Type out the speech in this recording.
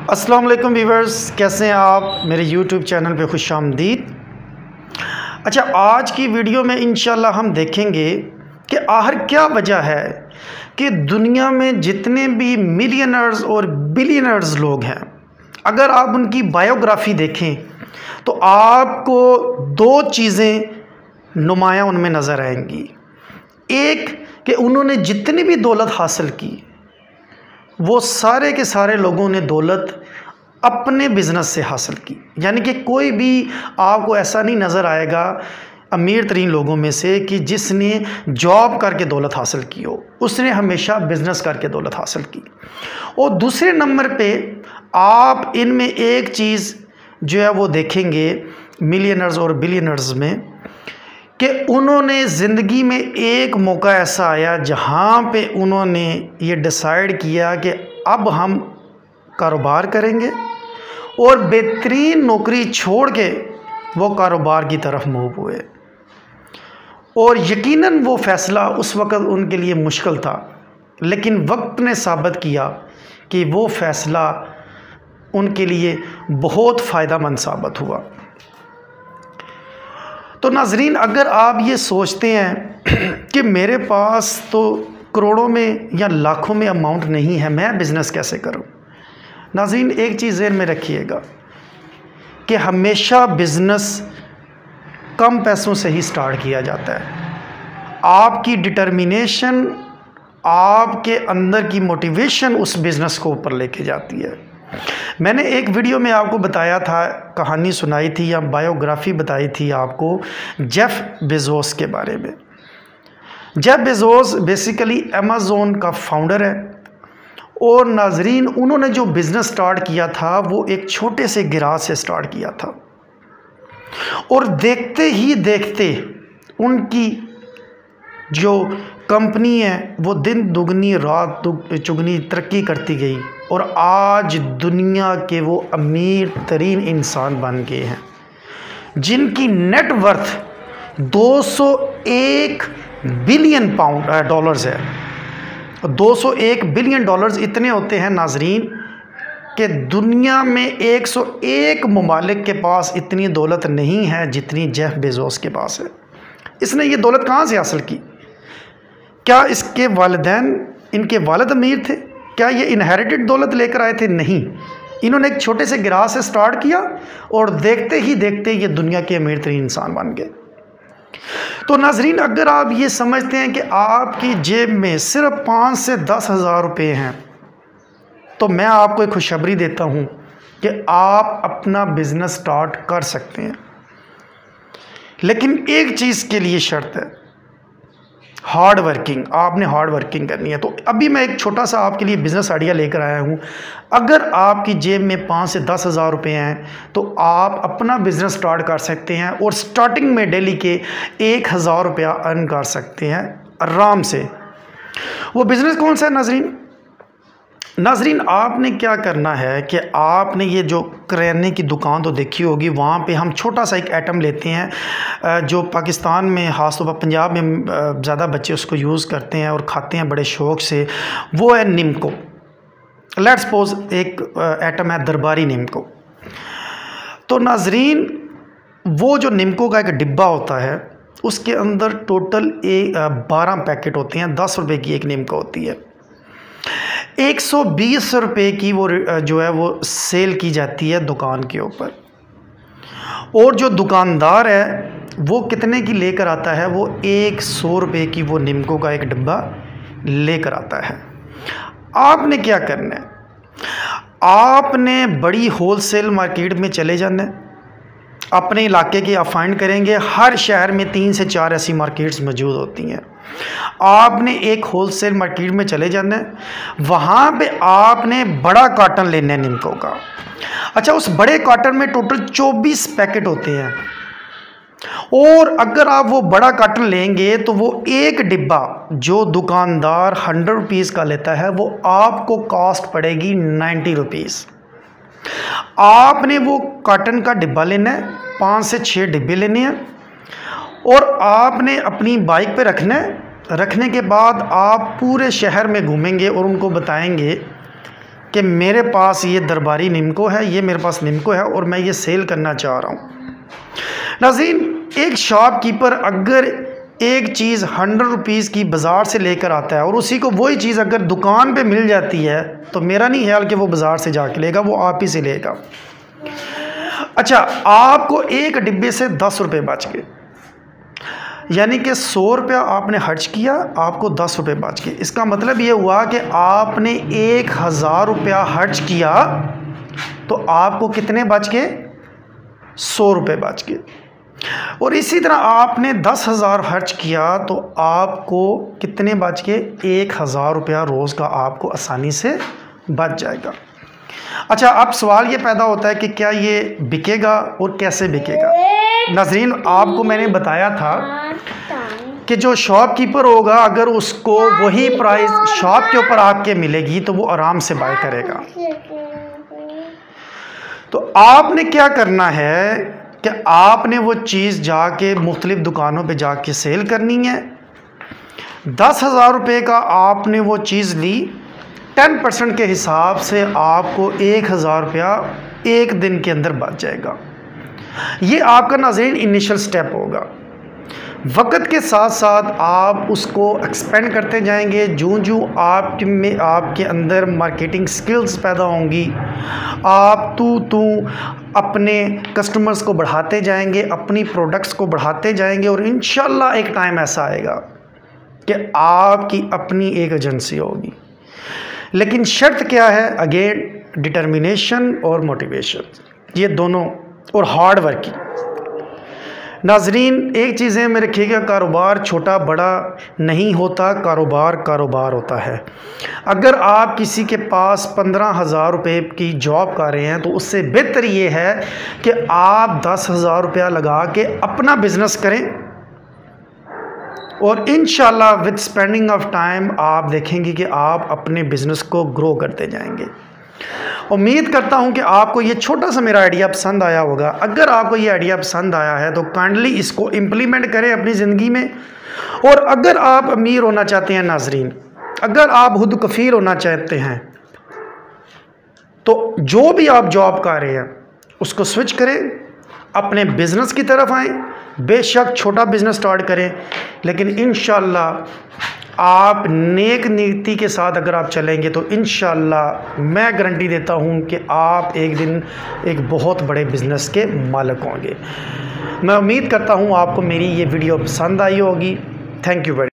अस्सलाम वालेकुम व्यूवर्स, कैसे हैं आप? मेरे YouTube चैनल पे खुशामदीद। अच्छा, आज की वीडियो में इंशाल्लाह हम देखेंगे कि आखिर क्या वजह है कि दुनिया में जितने भी मिलियनर्स और बिलियनर्स लोग हैं, अगर आप उनकी बायोग्राफी देखें तो आपको दो चीज़ें नुमायाँ उनमें नज़र आएंगी। एक कि उन्होंने जितनी भी दौलत हासिल की वो सारे के सारे लोगों ने दौलत अपने बिज़नेस से हासिल की, यानी कि कोई भी आपको ऐसा नहीं नज़र आएगा अमीर तरीन लोगों में से कि जिसने जॉब करके दौलत हासिल की हो। उसने हमेशा बिज़नेस करके दौलत हासिल की। और दूसरे नंबर पे आप इनमें एक चीज़ जो है वो देखेंगे मिलियनर्स और बिलियनर्स में कि उन्होंने ज़िंदगी में एक मौका ऐसा आया जहाँ पे उन्होंने ये डिसाइड किया कि अब हम कारोबार करेंगे और बेहतरीन नौकरी छोड़ के वो कारोबार की तरफ मूव हुए। और यकीनन वो फ़ैसला उस वक़्त उनके लिए मुश्किल था, लेकिन वक्त ने साबित किया कि वो फ़ैसला उनके लिए बहुत फ़ायदेमंद साबित हुआ। तो नाज़रीन, अगर आप ये सोचते हैं कि मेरे पास तो करोड़ों में या लाखों में अमाउंट नहीं है, मैं बिज़नेस कैसे करूं? नाज़रीन, एक चीज़ ज़हन में रखिएगा कि हमेशा बिज़नेस कम पैसों से ही स्टार्ट किया जाता है। आपकी डिटर्मिनेशन, आपके अंदर की मोटिवेशन उस बिज़नेस को ऊपर लेके जाती है। मैंने एक वीडियो में आपको बताया था, कहानी सुनाई थी या बायोग्राफी बताई थी आपको जेफ बेजोस के बारे में। जेफ बेजोस बेसिकली अमेज़न का फाउंडर है। और नाजरीन, उन्होंने जो बिज़नेस स्टार्ट किया था वो एक छोटे से गिराज से स्टार्ट किया था, और देखते ही देखते उनकी जो कंपनी है वो दिन दुगनी रात चुगनी तरक्की करती गई, और आज दुनिया के वो अमीर तरीन इंसान बन गए हैं जिनकी नेट वर्थ 201 बिलियन डॉलर्स है। 201 बिलियन डॉलर्स इतने होते हैं नाजरीन कि दुनिया में 101 ममालिक के पास इतनी दौलत नहीं है जितनी जेफ बेजोस के पास है। इसने ये दौलत कहाँ से हासिल की? क्या इसके वालिदैन, इनके वालिद अमीर थे? क्या ये इनहेरिटेड दौलत लेकर आए थे? नहीं, इन्होंने एक छोटे से गिराज से स्टार्ट किया और देखते ही देखते ये दुनिया के अमीर तरीन इंसान बन गए। तो नाजरीन, अगर आप ये समझते हैं कि आपकी जेब में सिर्फ 5 से 10 हज़ार रुपये हैं, तो मैं आपको एक खुशखबरी देता हूँ कि आप अपना बिज़नेस स्टार्ट कर सकते हैं। लेकिन एक चीज़ के लिए शर्त है, हार्ड वर्किंग। आपने हार्ड वर्किंग करनी है। तो अभी मैं एक छोटा सा आपके लिए बिज़नेस आइडिया लेकर आया हूँ। अगर आपकी जेब में 5 से 10 हज़ार रुपये हैं तो आप अपना बिज़नेस स्टार्ट कर सकते हैं और स्टार्टिंग में डेली के 1,000 रुपया अर्न कर सकते हैं आराम से। वो बिज़नेस कौन सा है नाजरीन, आपने क्या करना है कि आपने ये जो किराने की दुकान तो देखी होगी, वहाँ पे हम छोटा सा एक आइटम लेते हैं जो पाकिस्तान में, ख़ासतौर पर पंजाब में ज़्यादा बच्चे उसको यूज़ करते हैं और खाते हैं बड़े शौक़ से। वो है निम्को। लेट्स सपोज एक आइटम है दरबारी निम्को। तो नाजरीन, वो जो निम्को का एक डिब्बा होता है उसके अंदर टोटल 12 पैकेट होते हैं। 10 रुपये की एक निम्को होती है। 120 रुपये की वो जो है वो सेल की जाती है दुकान के ऊपर। और जो दुकानदार है वो कितने की लेकर आता है? वो 100 रुपये की वो निम्को का एक डिब्बा लेकर आता है। आपने क्या करना है? आपने बड़ी होलसेल मार्केट में चले जाना है। अपने इलाके के आप फाइंड करेंगे, हर शहर में 3 से 4 ऐसी मार्केट्स मौजूद होती हैं। आपने एक होलसेल मार्केट में चले जाना है, वहाँ पे आपने बड़ा कार्टन लेना है निम्को का। अच्छा, उस बड़े कार्टन में टोटल 24 पैकेट होते हैं। और अगर आप वो बड़ा कार्टन लेंगे तो वो एक डिब्बा जो दुकानदार 100 रुपीज़ का लेता है वो आपको कॉस्ट पड़ेगी 90 रुपीज़। आपने वो कार्टन का डिब्बा लेना है, 5 से 6 डिब्बे लेने हैं, और आपने अपनी बाइक पे रखना है। रखने के बाद आप पूरे शहर में घूमेंगे और उनको बताएंगे कि मेरे पास ये दरबारी निम्को है, ये मेरे पास निम्को है और मैं ये सेल करना चाह रहा हूँ। नाज़रीन, एक शॉपकीपर अगर एक चीज़ 100 रुपीज़ की बाज़ार से लेकर आता है और उसी को वही चीज़ अगर दुकान पे मिल जाती है तो मेरा नहीं ख्याल कि वो बाज़ार से जाके लेगा, वो आप ही से लेगा। अच्छा, आपको एक डिब्बे से 10 रुपये बच गए, यानी कि 100 रुपया आपने खर्च किया, आपको 10 रुपये बच गए। इसका मतलब ये हुआ कि आपने 1000 रुपया खर्च किया तो आपको कितने बच गए? 100 रुपये बच गए। और इसी तरह आपने 10,000 खर्च किया तो आपको कितने बच गए? 1000 रुपया रोज़ का आपको आसानी से बच जाएगा। अच्छा, अब सवाल ये पैदा होता है कि क्या ये बिकेगा और कैसे बिकेगा? नाज़रीन, आपको मैंने बताया था कि जो शॉपकीपर होगा अगर उसको वही प्राइस शॉप के ऊपर आपके मिलेगी तो वो आराम से बाय करेगा। तो आपने क्या करना है कि आपने वो चीज़ जाके मुख्तलिफ दुकानों पे जाके सेल करनी है। 10,000 रुपये का आपने वो चीज़ ली, 10% के हिसाब से आपको 1,000 रुपया एक दिन के अंदर बच जाएगा। ये आपका नाज़रीन इनिशियल स्टेप होगा। वक्त के साथ साथ आप उसको एक्सपेंड करते जाएंगे। जूँ जूँ आपके अंदर मार्केटिंग स्किल्स पैदा होंगी, आप तू अपने कस्टमर्स को बढ़ाते जाएंगे, अपनी प्रोडक्ट्स को बढ़ाते जाएंगे और इंशाल्लाह एक टाइम ऐसा आएगा कि आपकी अपनी एक एजेंसी होगी। लेकिन शर्त क्या है? अगेन डिटर्मिनेशन और मोटिवेशन, ये दोनों, और हार्ड वर्किंग। नाजरीन, एक चीज़ें में रखिएगा, कारोबार छोटा बड़ा नहीं होता, कारोबार होता है। अगर आप किसी के पास 15,000 रुपये की जॉब कर रहे हैं तो उससे बेहतर ये है कि आप 10,000 रुपया लगा के अपना बिजनेस करें और इंशाल्लाह विद स्पेंडिंग ऑफ टाइम आप देखेंगे कि आप अपने बिज़नेस को ग्रो करते जाएंगे। उम्मीद करता हूं कि आपको ये छोटा सा मेरा आइडिया पसंद आया होगा। अगर आपको ये आइडिया पसंद आया है तो काइंडली इसको इम्प्लीमेंट करें अपनी ज़िंदगी में। और अगर आप अमीर होना चाहते हैं नाजरीन, अगर आप खुद कफ़ील होना चाहते हैं तो जो भी आप जॉब कर रहे हैं उसको स्विच करें, अपने बिज़नेस की तरफ आएँ। बेशक छोटा बिज़नेस स्टार्ट करें, लेकिन इंशाल्लाह आप नेक नीति के साथ अगर आप चलेंगे तो इंशाल्लाह मैं गारंटी देता हूं कि आप एक दिन एक बहुत बड़े बिज़नेस के मालिक होंगे। मैं उम्मीद करता हूं आपको मेरी ये वीडियो पसंद आई होगी। Thank you very